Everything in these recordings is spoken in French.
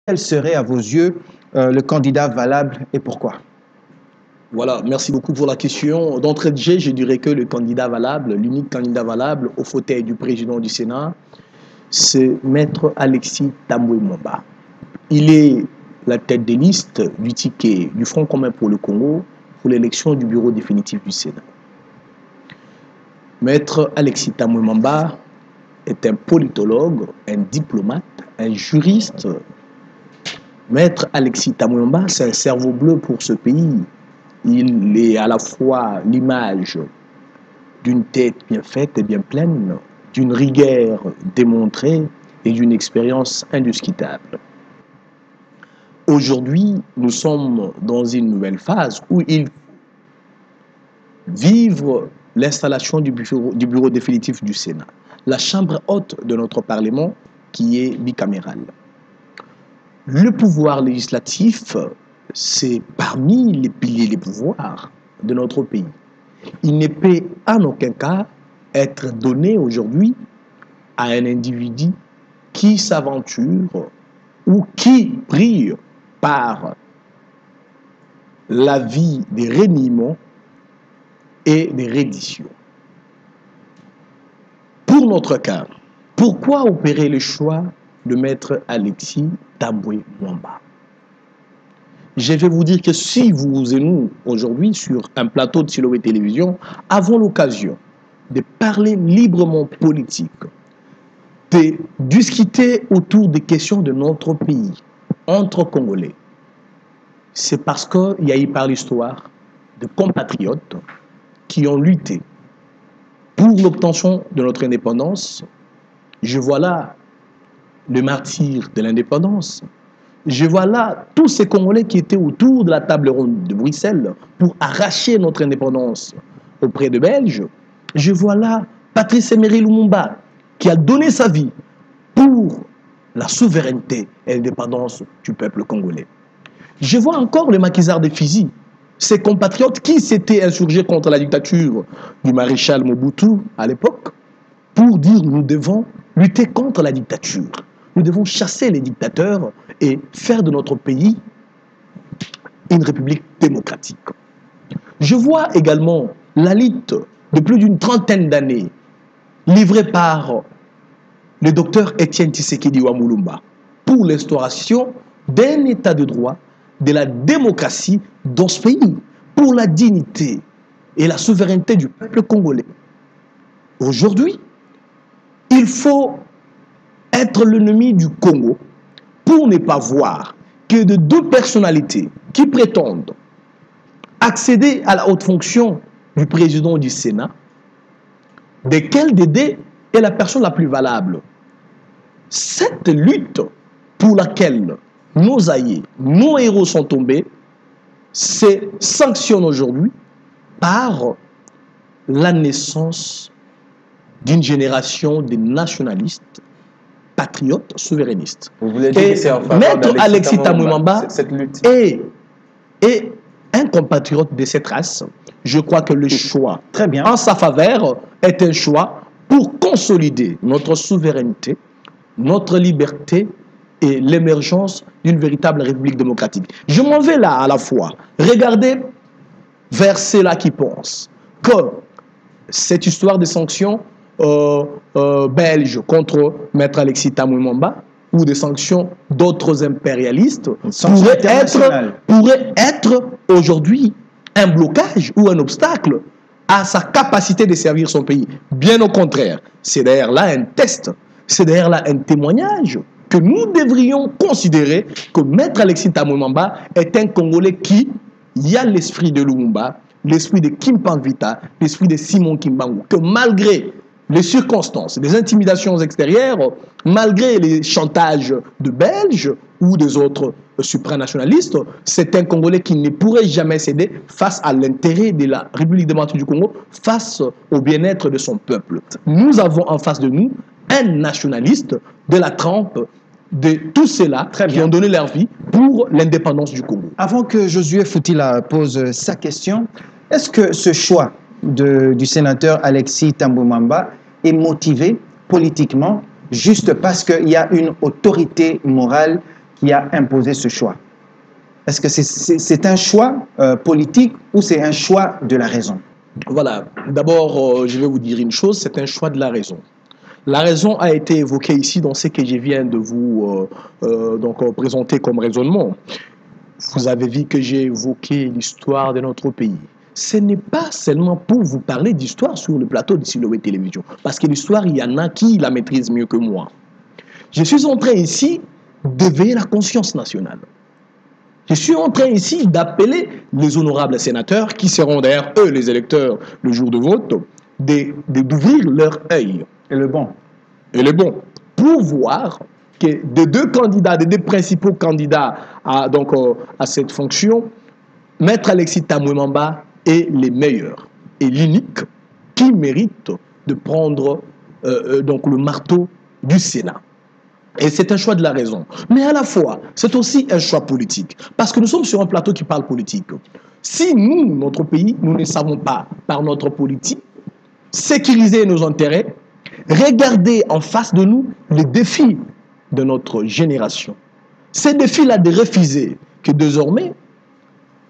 Quel serait à vos yeux le candidat valable et pourquoi? Voilà, merci beaucoup pour la question. D'entrée de jeu, je dirais que le candidat valable, l'unique candidat valable au fauteuil du président du Sénat, c'est Maître Alexis Tambwe Mwamba. Il est la tête de liste du ticket du Front commun pour le Congo pour l'élection du bureau définitif du Sénat. Maître Alexis Tambwe Mwamba est un politologue, un diplomate, un juriste. Maître Alexis Tambwe Mwamba, c'est un cerveau bleu pour ce pays. Il est à la fois l'image d'une tête bien faite et bien pleine, d'une rigueur démontrée et d'une expérience indiscutable. Aujourd'hui, nous sommes dans une nouvelle phase où il vivre l'installation du bureau définitif du Sénat, la chambre haute de notre Parlement qui est bicamérale. Le pouvoir législatif, c'est parmi les piliers des pouvoirs de notre pays. Il ne peut en aucun cas être donné aujourd'hui à un individu qui s'aventure ou qui brille par la vie des reniements et des redditions. Pour notre cas, pourquoi opérer le choix de Maître Alexis Tambwe Mwamba? Je vais vous dire que si vous et nous, aujourd'hui, sur un plateau de Siloé Télévision, avons l'occasion de parler librement politique, de discuter autour des questions de notre pays, entre Congolais, c'est parce qu'il y a eu par l'histoire de compatriotes qui ont lutté pour l'obtention de notre indépendance. Je vois là le martyr de l'indépendance. Je vois là tous ces Congolais qui étaient autour de la table ronde de Bruxelles pour arracher notre indépendance auprès de Belges. Je vois là Patrice Emery Lumumba qui a donné sa vie pour la souveraineté et l'indépendance du peuple congolais. Je vois encore le maquisard de Fizi, ces compatriotes qui s'étaient insurgés contre la dictature du maréchal Mobutu à l'époque pour dire nous devons lutter contre la dictature. Nous devons chasser les dictateurs et faire de notre pays une république démocratique. Je vois également la lutte de plus d'une trentaine d'années livrée par le docteur Étienne Tshisekedi Wamulumba pour l'instauration d'un état de droit, de la démocratie dans ce pays, pour la dignité et la souveraineté du peuple congolais. Aujourd'hui, il faut être l'ennemi du Congo pour ne pas voir que de deux personnalités qui prétendent accéder à la haute fonction du président du Sénat, desquels Dédé est la personne la plus valable. Cette lutte pour laquelle nos aïeux, nos héros sont tombés, se sanctionne aujourd'hui par la naissance d'une génération de nationalistes, patriotes, souverainistes. Vous voulez dire que c'est en faveur Maître Alexis Tambwe Mwamba cette lutte est un compatriote de cette race. Je crois que le choix en sa faveur est un choix pour consolider notre souveraineté, notre liberté et l'émergence d'une véritable république démocratique. Je m'en vais là à la fois. Regardez vers ceux-là qui pensent que cette histoire de sanctions belges contre Maître Alexis Tambwe Mwamba ou des sanctions d'autres impérialistes pourrait être aujourd'hui un blocage ou un obstacle à sa capacité de servir son pays. Bien au contraire, c'est d'ailleurs là un test, c'est d'ailleurs là un témoignage que nous devrions considérer que Maître Alexis Tambwe Mwamba est un Congolais qui a l'esprit de Lumumba, l'esprit de Kimpan Vita, l'esprit de Simon Kimbangu, que malgré les circonstances, les intimidations extérieures, malgré les chantages de Belges ou des autres supranationalistes, c'est un Congolais qui ne pourrait jamais céder face à l'intérêt de la République démocratique du Congo, face au bien-être de son peuple. Nous avons en face de nous un nationaliste de la trempe de tous ceux-là qui ont donné leur vie pour l'indépendance du Congo. Avant que Josué Foutila pose sa question, est-ce que ce choix du sénateur Alexis Tambwe Mwamba est motivé politiquement juste parce qu'il y a une autorité morale qui a imposé ce choix? Est-ce que c'est un choix politique ou c'est un choix de la raison? Voilà. D'abord, je vais vous dire une chose, c'est un choix de la raison. La raison a été évoquée ici dans ce que je viens de vous présenter comme raisonnement. Vous avez vu que j'ai évoqué l'histoire de notre pays. Ce n'est pas seulement pour vous parler d'histoire sur le plateau de Siloé Télévision, parce que l'histoire, il y en a qui la maîtrisent mieux que moi. Je suis en train ici d'éveiller la conscience nationale. Je suis en train ici d'appeler les honorables sénateurs, qui seront d'ailleurs eux les électeurs le jour de vote, d'ouvrir leur œil. Et le bon. Et le bon. Pour voir que des deux candidats, des deux principaux candidats à cette fonction, Maître Alexis Tambwe Mwamba est les meilleurs et l'unique qui mérite de prendre le marteau du Sénat. Et c'est un choix de la raison. Mais à la fois, c'est aussi un choix politique. Parce que nous sommes sur un plateau qui parle politique. Si nous, notre pays, nous ne savons pas, par notre politique, sécuriser nos intérêts, regarder en face de nous les défis de notre génération. Ces défis-là de refuser que désormais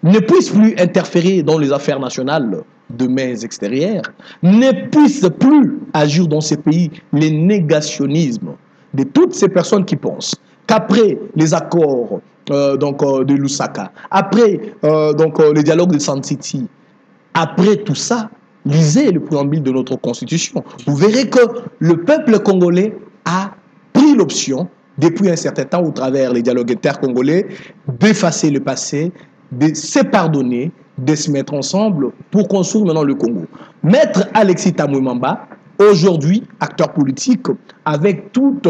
ne puissent plus interférer dans les affaires nationales de mains extérieures, ne puissent plus agir dans ces pays les négationnismes de toutes ces personnes qui pensent qu'après les accords de Lusaka, après le dialogue de San City, après tout ça, lisez le préambule de notre Constitution. Vous verrez que le peuple congolais a pris l'option, depuis un certain temps, au travers les dialogues intercongolais, d'effacer le passé, de se pardonner, de se mettre ensemble pour construire maintenant le Congo. Maître Alexis Tambwe Mwamba, aujourd'hui acteur politique, avec toute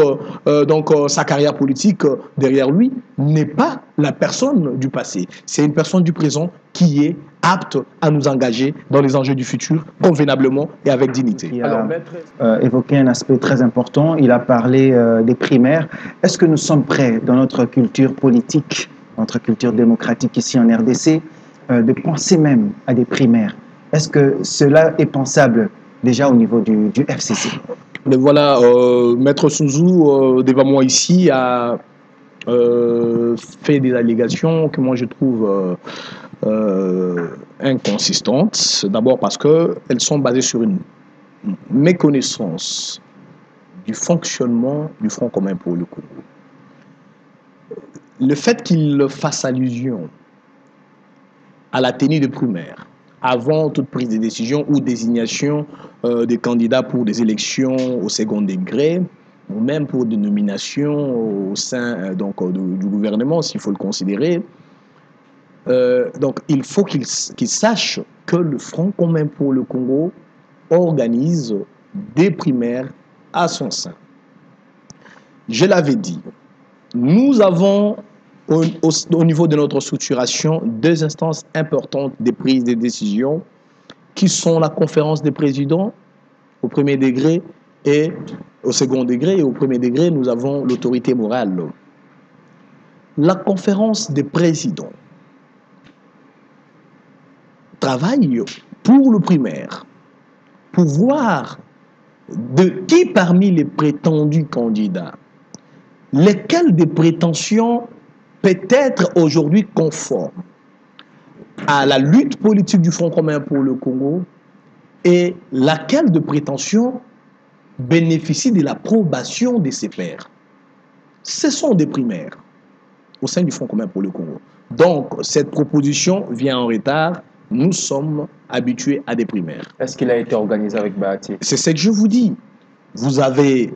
sa carrière politique derrière lui, n'est pas la personne du passé. C'est une personne du présent qui est apte à nous engager dans les enjeux du futur convenablement et avec dignité. Il a évoqué un aspect très important, il a parlé des primaires. Est-ce que nous sommes prêts dans notre culture politique, notre culture démocratique ici en RDC, de penser même à des primaires? Est-ce que cela est pensable déjà au niveau du FCC? Mais voilà, Maître Souzou, devant moi ici, a fait des allégations que moi je trouve inconsistantes. D'abord parce qu'elles sont basées sur une méconnaissance du fonctionnement du Front commun pour le Congo. Le fait qu'il fasse allusion à la tenue de primaires avant toute prise de décision ou désignation des candidats pour des élections au second degré, ou même pour des nominations au sein du gouvernement, s'il faut le considérer. Donc il faut qu'il sache que le Front commun pour le Congo organise des primaires à son sein. Je l'avais dit, nous avons au niveau de notre structuration deux instances importantes de prise de décision qui sont la conférence des présidents au premier degré et au second degré. Et au premier degré, nous avons l'autorité morale. La conférence des présidents travaille pour le primaire, pour voir de qui parmi les prétendus candidats, lesquels des prétentions peut être aujourd'hui conforme à la lutte politique du Front commun pour le Congo et laquelle de prétention bénéficie de l'approbation de ses pairs. Ce sont des primaires au sein du Front commun pour le Congo. Donc, cette proposition vient en retard. Nous sommes habitués à des primaires. Est-ce qu'il a été organisé avec Bahati? C'est ce que je vous dis. Vous avez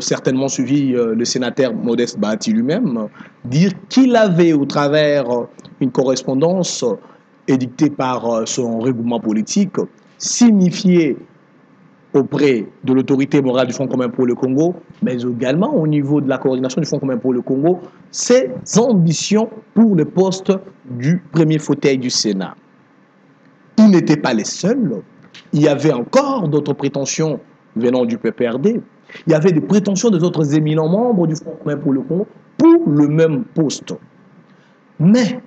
certainement suivi le sénateur Modeste Bahati lui-même dire qu'il avait, au travers une correspondance édictée par son regroupement politique, signifié auprès de l'autorité morale du Front commun pour le Congo, mais également au niveau de la coordination du Front commun pour le Congo, ses ambitions pour le poste du premier fauteuil du Sénat. Ils n'étaient pas les seuls. Il y avait encore d'autres prétentions venant du PPRD. Il y avait des prétentions des autres éminents membres du Front commun pour le Congo pour le même poste. Mais,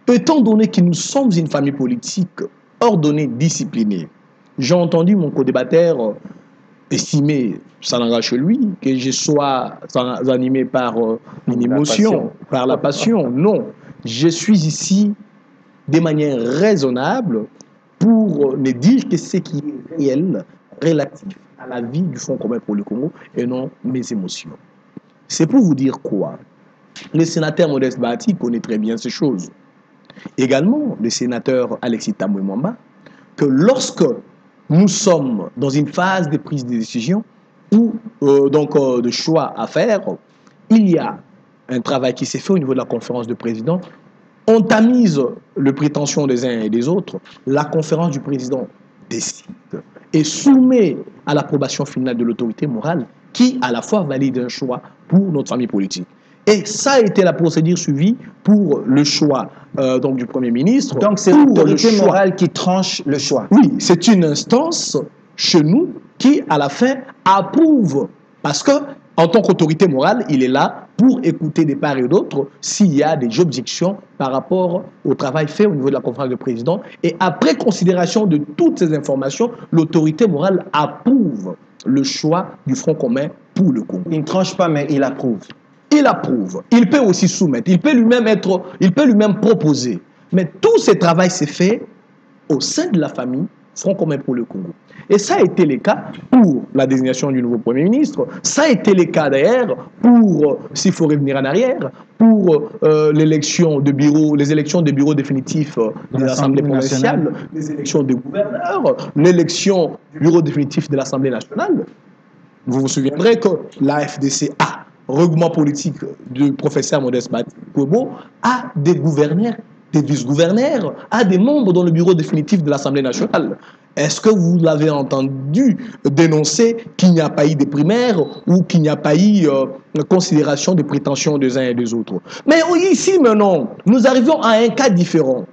étant donné que nous sommes une famille politique ordonnée, disciplinée, j'ai entendu mon co-débatteur estimé, ça n'engage que lui, que je sois animé par une émotion, par la passion. Non, je suis ici de manière raisonnable pour ne dire que ce qui est réel, relatif à la vie du Front commun pour le Congo et non mes émotions. C'est pour vous dire quoi? Le sénateur Modeste Bahati connaît très bien ces choses. Également, le sénateur Alexis Tambwe Mwamba, que lorsque nous sommes dans une phase de prise de décision ou de choix à faire, il y a un travail qui s'est fait au niveau de la conférence de président. On tamise les prétentions des uns et des autres. La conférence du président décide et soumet à l'approbation finale de l'autorité morale qui, à la fois, valide un choix pour notre famille politique. Et ça a été la procédure suivie pour le choix donc du Premier ministre. Donc c'est l'autorité morale qui tranche le choix. Oui, c'est une instance chez nous qui, à la fin, approuve. Parce que, en tant qu'autorité morale, il est là pour écouter des part et d'autres s'il y a des objections par rapport au travail fait au niveau de la conférence de président. Et après considération de toutes ces informations, l'autorité morale approuve le choix du Front commun pour le Congo. Il ne tranche pas, mais il approuve. Il approuve. Il peut aussi soumettre. Il peut lui-même proposer. Mais tout ce travail s'est fait au sein de la famille Front commun pour le Congo. Et ça a été le cas pour la désignation du nouveau Premier ministre. Ça a été le cas d'ailleurs pour, s'il faut revenir en arrière, pour l'élection de bureau, les élections de bureaux définitifs de l'Assemblée provinciale, les élections de gouverneurs, l'élection du bureau définitif de l'Assemblée nationale. Vous vous souviendrez que la FDC a regroupement politique du professeur Modeste Bahati a des gouverneurs, des vice-gouverneurs, a des membres dans le bureau définitif de l'Assemblée nationale. Est-ce que vous l'avez entendu dénoncer qu'il n'y a pas eu de primaires ou qu'il n'y a pas eu considération des prétentions des uns et des autres? Mais ici, maintenant, nous arrivons à un cas différent.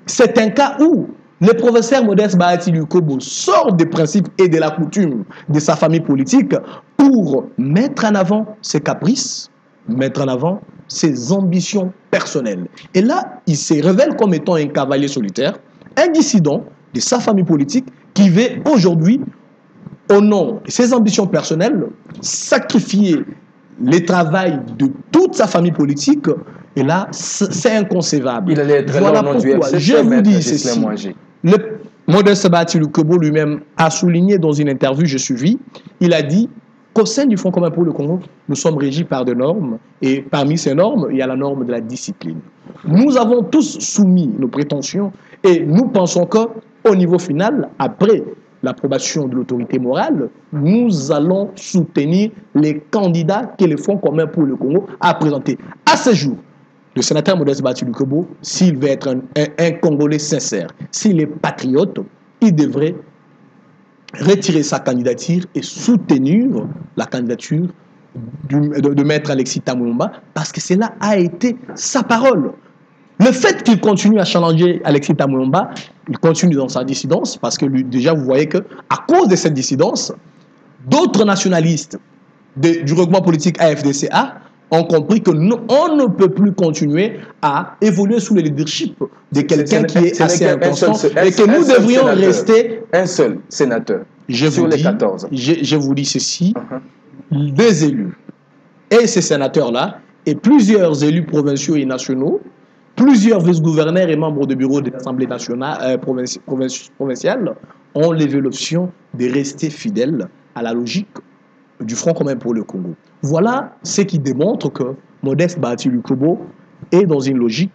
C'est un cas où le professeur Modeste Bahati Lukobo sort des principes et de la coutume de sa famille politique pour mettre en avant ses caprices, mettre en avant ses ambitions personnelles. Et là, il se révèle comme étant un cavalier solitaire, un dissident de sa famille politique qui veut aujourd'hui, au nom de ses ambitions personnelles, sacrifier le travail de toute sa famille politique. Et là, c'est inconcevable. Il allait être voilà pourquoi je vous dis ceci. Le Modeste Bahati Lukobo lui-même a souligné dans une interview, je suivis, il a dit qu'au sein du Front commun pour le Congo, nous sommes régis par des normes, et parmi ces normes, il y a la norme de la discipline. Nous avons tous soumis nos prétentions, et nous pensons qu'au niveau final, après l'approbation de l'autorité morale, nous allons soutenir les candidats que le Front commun pour le Congo a présentés. À ce jour, le sénateur Modeste Bahati Lukobo, s'il veut être un Congolais sincère, s'il est patriote, il devrait retirer sa candidature et soutenir la candidature de maître Alexis Tambwe Mwamba, parce que cela a été sa parole. Le fait qu'il continue à challenger Alexis Tambwe Mwamba, il continue dans sa dissidence, parce que lui, déjà vous voyez qu'à cause de cette dissidence, d'autres nationalistes du regroupement politique AFDCA ont compris que on ne peut plus continuer à évoluer sous le leadership de quelqu'un qui est assez inconstant et que nous devrions rester un seul sénateur sur les 14. Je vous dis ceci, des élus et ces sénateurs-là et plusieurs élus provinciaux et nationaux, plusieurs vice-gouverneurs et membres de bureau de l'Assemblée nationale provinciale ont levé l'option de rester fidèles à la logique du Front commun pour le Congo. Voilà ce qui démontre que Modeste Bahati Lukobo est dans une logique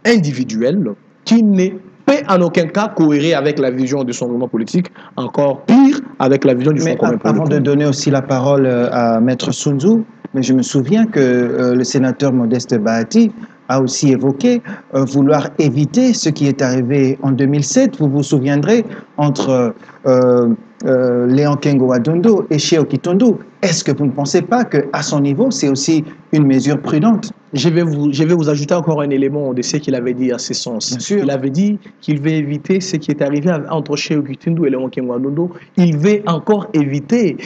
individuelle qui ne peut en aucun cas cohérer avec la vision de son mouvement politique, encore pire avec la vision du Front commun pour le Congo. Avant de donner aussi la parole à Maître Sunzu, mais je me souviens que le sénateur Modeste Bahati a aussi évoqué vouloir éviter ce qui est arrivé en 2007. Vous vous souviendrez, entre Léon Kengo Adondo et Cheo Kitondu. Est-ce que vous ne pensez pas qu'à son niveau, c'est aussi une mesure prudente? Je vais vous ajouter encore un élément de ce qu'il avait dit à ce sens. Il avait dit qu'il veut éviter ce qui est arrivé entre Cheo Kitondu et Léon Kengo Adondo. Il veut encore éviter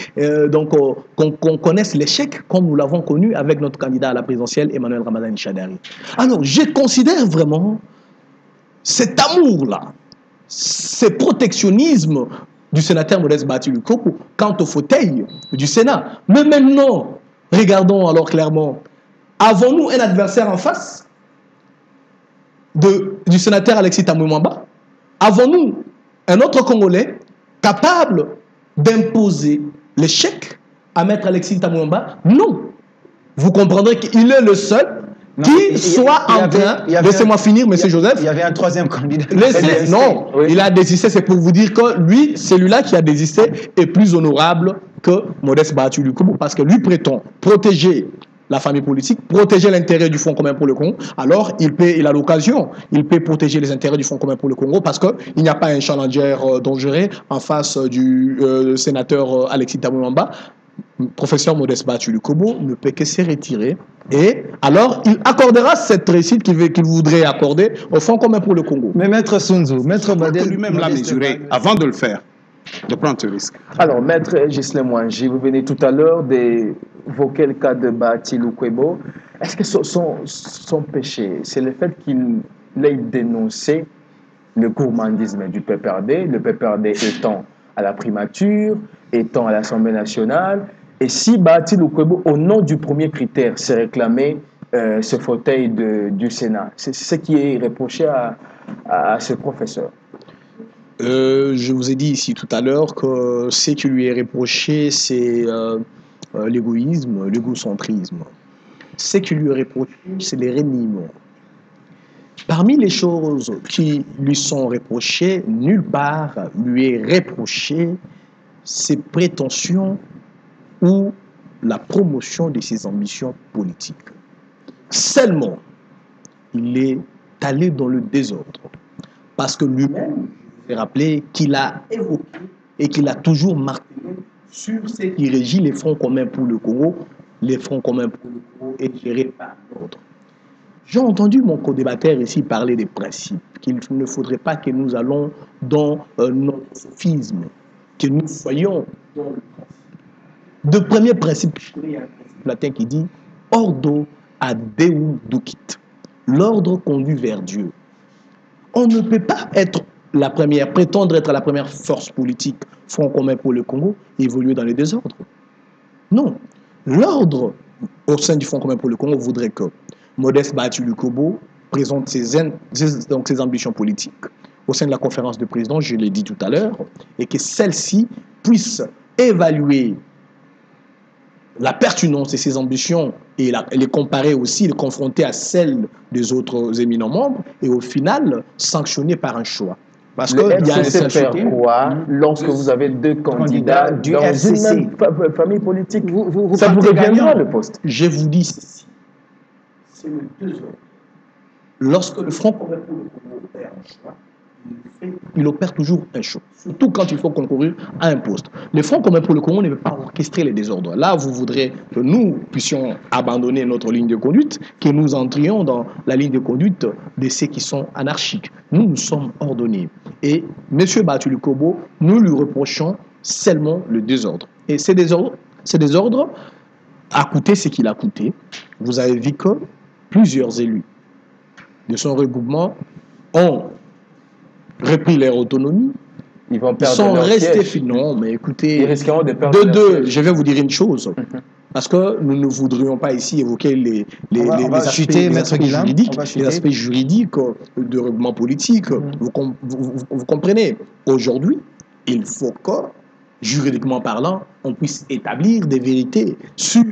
qu'on connaisse l'échec comme nous l'avons connu avec notre candidat à la présidentielle, Emmanuel Ramazani Shadari. Alors, je considère vraiment cet amour-là, ce protectionnisme du sénateur Modeste Bahtili Lukobo quant au fauteuil du Sénat. Mais maintenant, regardons alors clairement, avons-nous un adversaire en face du sénateur Alexis Tambwe Mwamba? Avons-nous un autre Congolais capable d'imposer l'échec à maître Alexis Tambwe Mwamba? Non. Vous comprendrez qu'il est le seul qui soit en train, laissez-moi finir, monsieur Joseph. Il y avait un troisième candidat. Non, oui. Il a désisté, c'est pour vous dire que lui, celui-là qui a désisté est plus honorable que Modeste Bahtili Lukobo parce que lui prétend protéger la famille politique, protéger l'intérêt du Fonds commun pour le Congo. Alors, il a l'occasion, il peut protéger les intérêts du Fonds commun pour le Congo parce qu'il n'y a pas un challenger dangereux en face du sénateur Alexis Tambwe Mwamba. Professeur Modeste Bahtili Lukobo ne peut que se retirer et alors il accordera cette réussite qu'il voudrait accorder au Fonds commun pour le Congo. Mais Maître Sunzu, Maître Badel lui-même l'a mesuré avant de le faire, de prendre ce risque. Alors, Maître Ghislain Mwangi, vous venez tout à l'heure d'évoquer le cas de Bahtili Lukobo. Est-ce que son péché, c'est le fait qu'il ait dénoncé le gourmandisme du PPRD, le PPRD étant à la primature, étant à l'Assemblée nationale, et si Bahtili Lukobo, au nom du premier critère, s'est réclamé ce fauteuil du Sénat, c'est ce qui est reproché à ce professeur. Je vous ai dit ici tout à l'heure que ce qui lui est reproché, c'est l'égoïsme, l'égocentrisme. Ce qui lui est reproché, c'est les reniements. Parmi les choses qui lui sont reprochées, nulle part lui est reproché ses prétentions ou la promotion de ses ambitions politiques. Seulement, il est allé dans le désordre. Parce que lui-même, je vais rappeler qu'il a évoqué et qu'il a toujours marqué sur ce qui régit les Fonds communs pour le Congo. Les Fonds communs pour le Congo est géré par l'ordre. J'ai entendu mon co-débatteur ici parler des principes, qu'il ne faudrait pas que nous allons dans notre sophisme, que nous soyons dans le principe. De premier principe, il y a un principe latin qui dit « Ordo ad Deum ducit ». L'ordre conduit vers Dieu. On ne peut pas être la première, prétendre être la première force politique Front commun pour le Congo et évoluer dans les désordres. Non. L'ordre au sein du Front commun pour le Congo voudrait que Modeste Bahtili Lukobo présente ses ambitions politiques au sein de la conférence de présidents, je l'ai dit tout à l'heure, et que celle-ci puisse évaluer la pertinence de ses ambitions et les comparer aussi, les confronter à celles des autres éminents membres et au final sanctionner par un choix. Parce que il y a un faire quoi lorsque vous avez deux candidats dans une même famille politique? Ça vous reviendra le poste. Je vous dis ceci. C'est le désordre. Lorsque le Front commun pour le Congo opère un choix, il opère toujours un choix, surtout quand il faut concourir à un poste. Le Front commun pour le Congo ne veut pas orchestrer les désordres. Là, vous voudrez que nous puissions abandonner notre ligne de conduite, que nous entrions dans la ligne de conduite de ceux qui sont anarchiques. Nous, nous sommes ordonnés. Et M. Bahtili Lukobo, nous lui reprochons seulement le désordre. Et ces désordres a coûté ce qu'il a coûté. Vous avez vu que plusieurs élus de son regroupement ont repris leur autonomie. Ils vont perdre sont leur restés siège. Non, mais écoutez, Ils risqueront de perdre leur siège. je vais vous dire une chose. Parce que nous ne voudrions pas ici évoquer les aspects juridiques de regroupement politique. Vous comprenez? Aujourd'hui, il faut que, juridiquement parlant, on puisse établir des vérités sur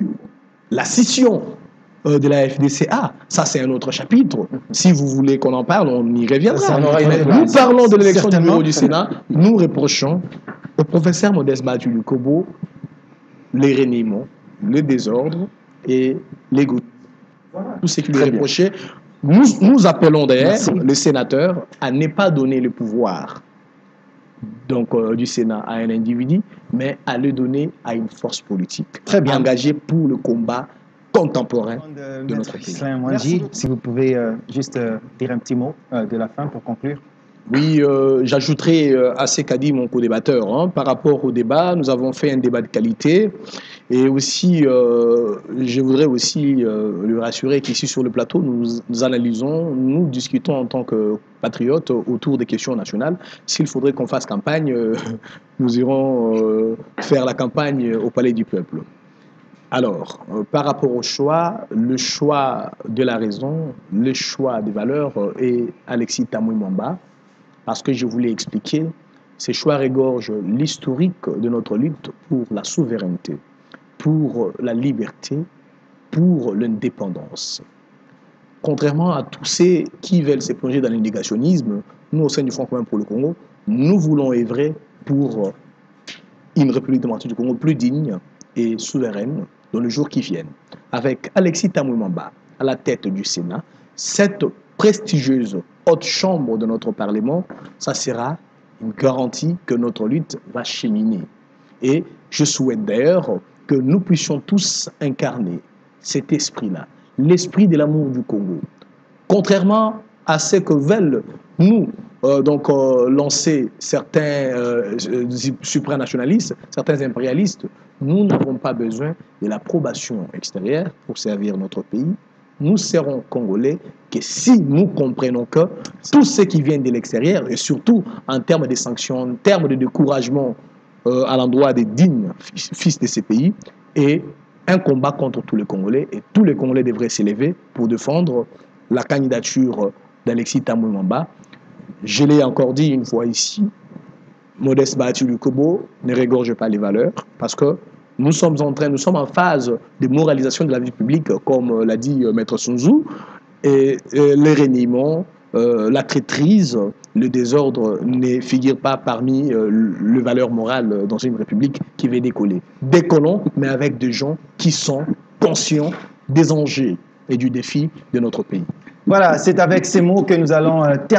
la scission de la FDCA. Ça, c'est un autre chapitre. Si vous voulez qu'on en parle, on y reviendra. Nous parlons de l'élection du bureau du Sénat. Nous reprochons au professeur Modeste Bahtili Lukobo les reniements, le désordre et l'égoïsme. Voilà tout ce qui lui est reproché. Nous appelons d'ailleurs le sénateur à ne pas donner le pouvoir du Sénat à un individu, mais à le donner à une force politique engagée pour le combat contemporain de notre pays. Mwangi, si vous pouvez juste dire un petit mot de la fin pour conclure. Oui, j'ajouterai à ce qu'a dit mon co-débatteur. Hein, par rapport au débat, nous avons fait un débat de qualité. Et aussi, je voudrais aussi lui rassurer qu'ici sur le plateau, nous analysons, nous discutons en tant que patriotes autour des questions nationales. S'il faudrait qu'on fasse campagne, nous irons faire la campagne au Palais du Peuple. Alors, par rapport au choix, le choix de la raison, le choix des valeurs est Alexis Tamouy Mwamba, parce que je voulais expliquer, ces choix regorgent l'historique de notre lutte pour la souveraineté, pour la liberté, pour l'indépendance. Contrairement à tous ceux qui veulent se plonger dans le négationnisme, nous, au sein du Front commun pour le Congo, nous voulons œuvrer pour une République démocratique du Congo plus digne et souveraine dans les jours qui viennent. Avec Alexis Tamouy Mwamba à la tête du Sénat, cette prestigieuse haute chambre de notre Parlement, ça sera une garantie que notre lutte va cheminer. Et je souhaite d'ailleurs que nous puissions tous incarner cet esprit-là, l'esprit de l'amour du Congo. Contrairement à ce que veulent nous lancer certains supranationalistes, certains impérialistes, nous n'avons pas besoin de l'approbation extérieure pour servir notre pays. Nous serons Congolais que si nous comprenons que tout ce qui vient de l'extérieur, et surtout en termes de sanctions, en termes de découragement à l'endroit des dignes fils de ces pays, est un combat contre tous les Congolais, et tous les Congolais devraient s'élever pour défendre la candidature d'Alexis Tamouy Mwamba. Je l'ai encore dit une fois ici, Modeste Bahati Lukwebo ne régorge pas les valeurs, parce que nous sommes en phase de moralisation de la vie publique, comme l'a dit Maître Sun Tzu, et les reniements, la traîtrise, le désordre ne figurent pas parmi les valeurs morales dans une république qui veut décoller. Décollons, mais avec des gens qui sont conscients des enjeux et du défi de notre pays. Voilà, c'est avec ces mots que nous allons terminer.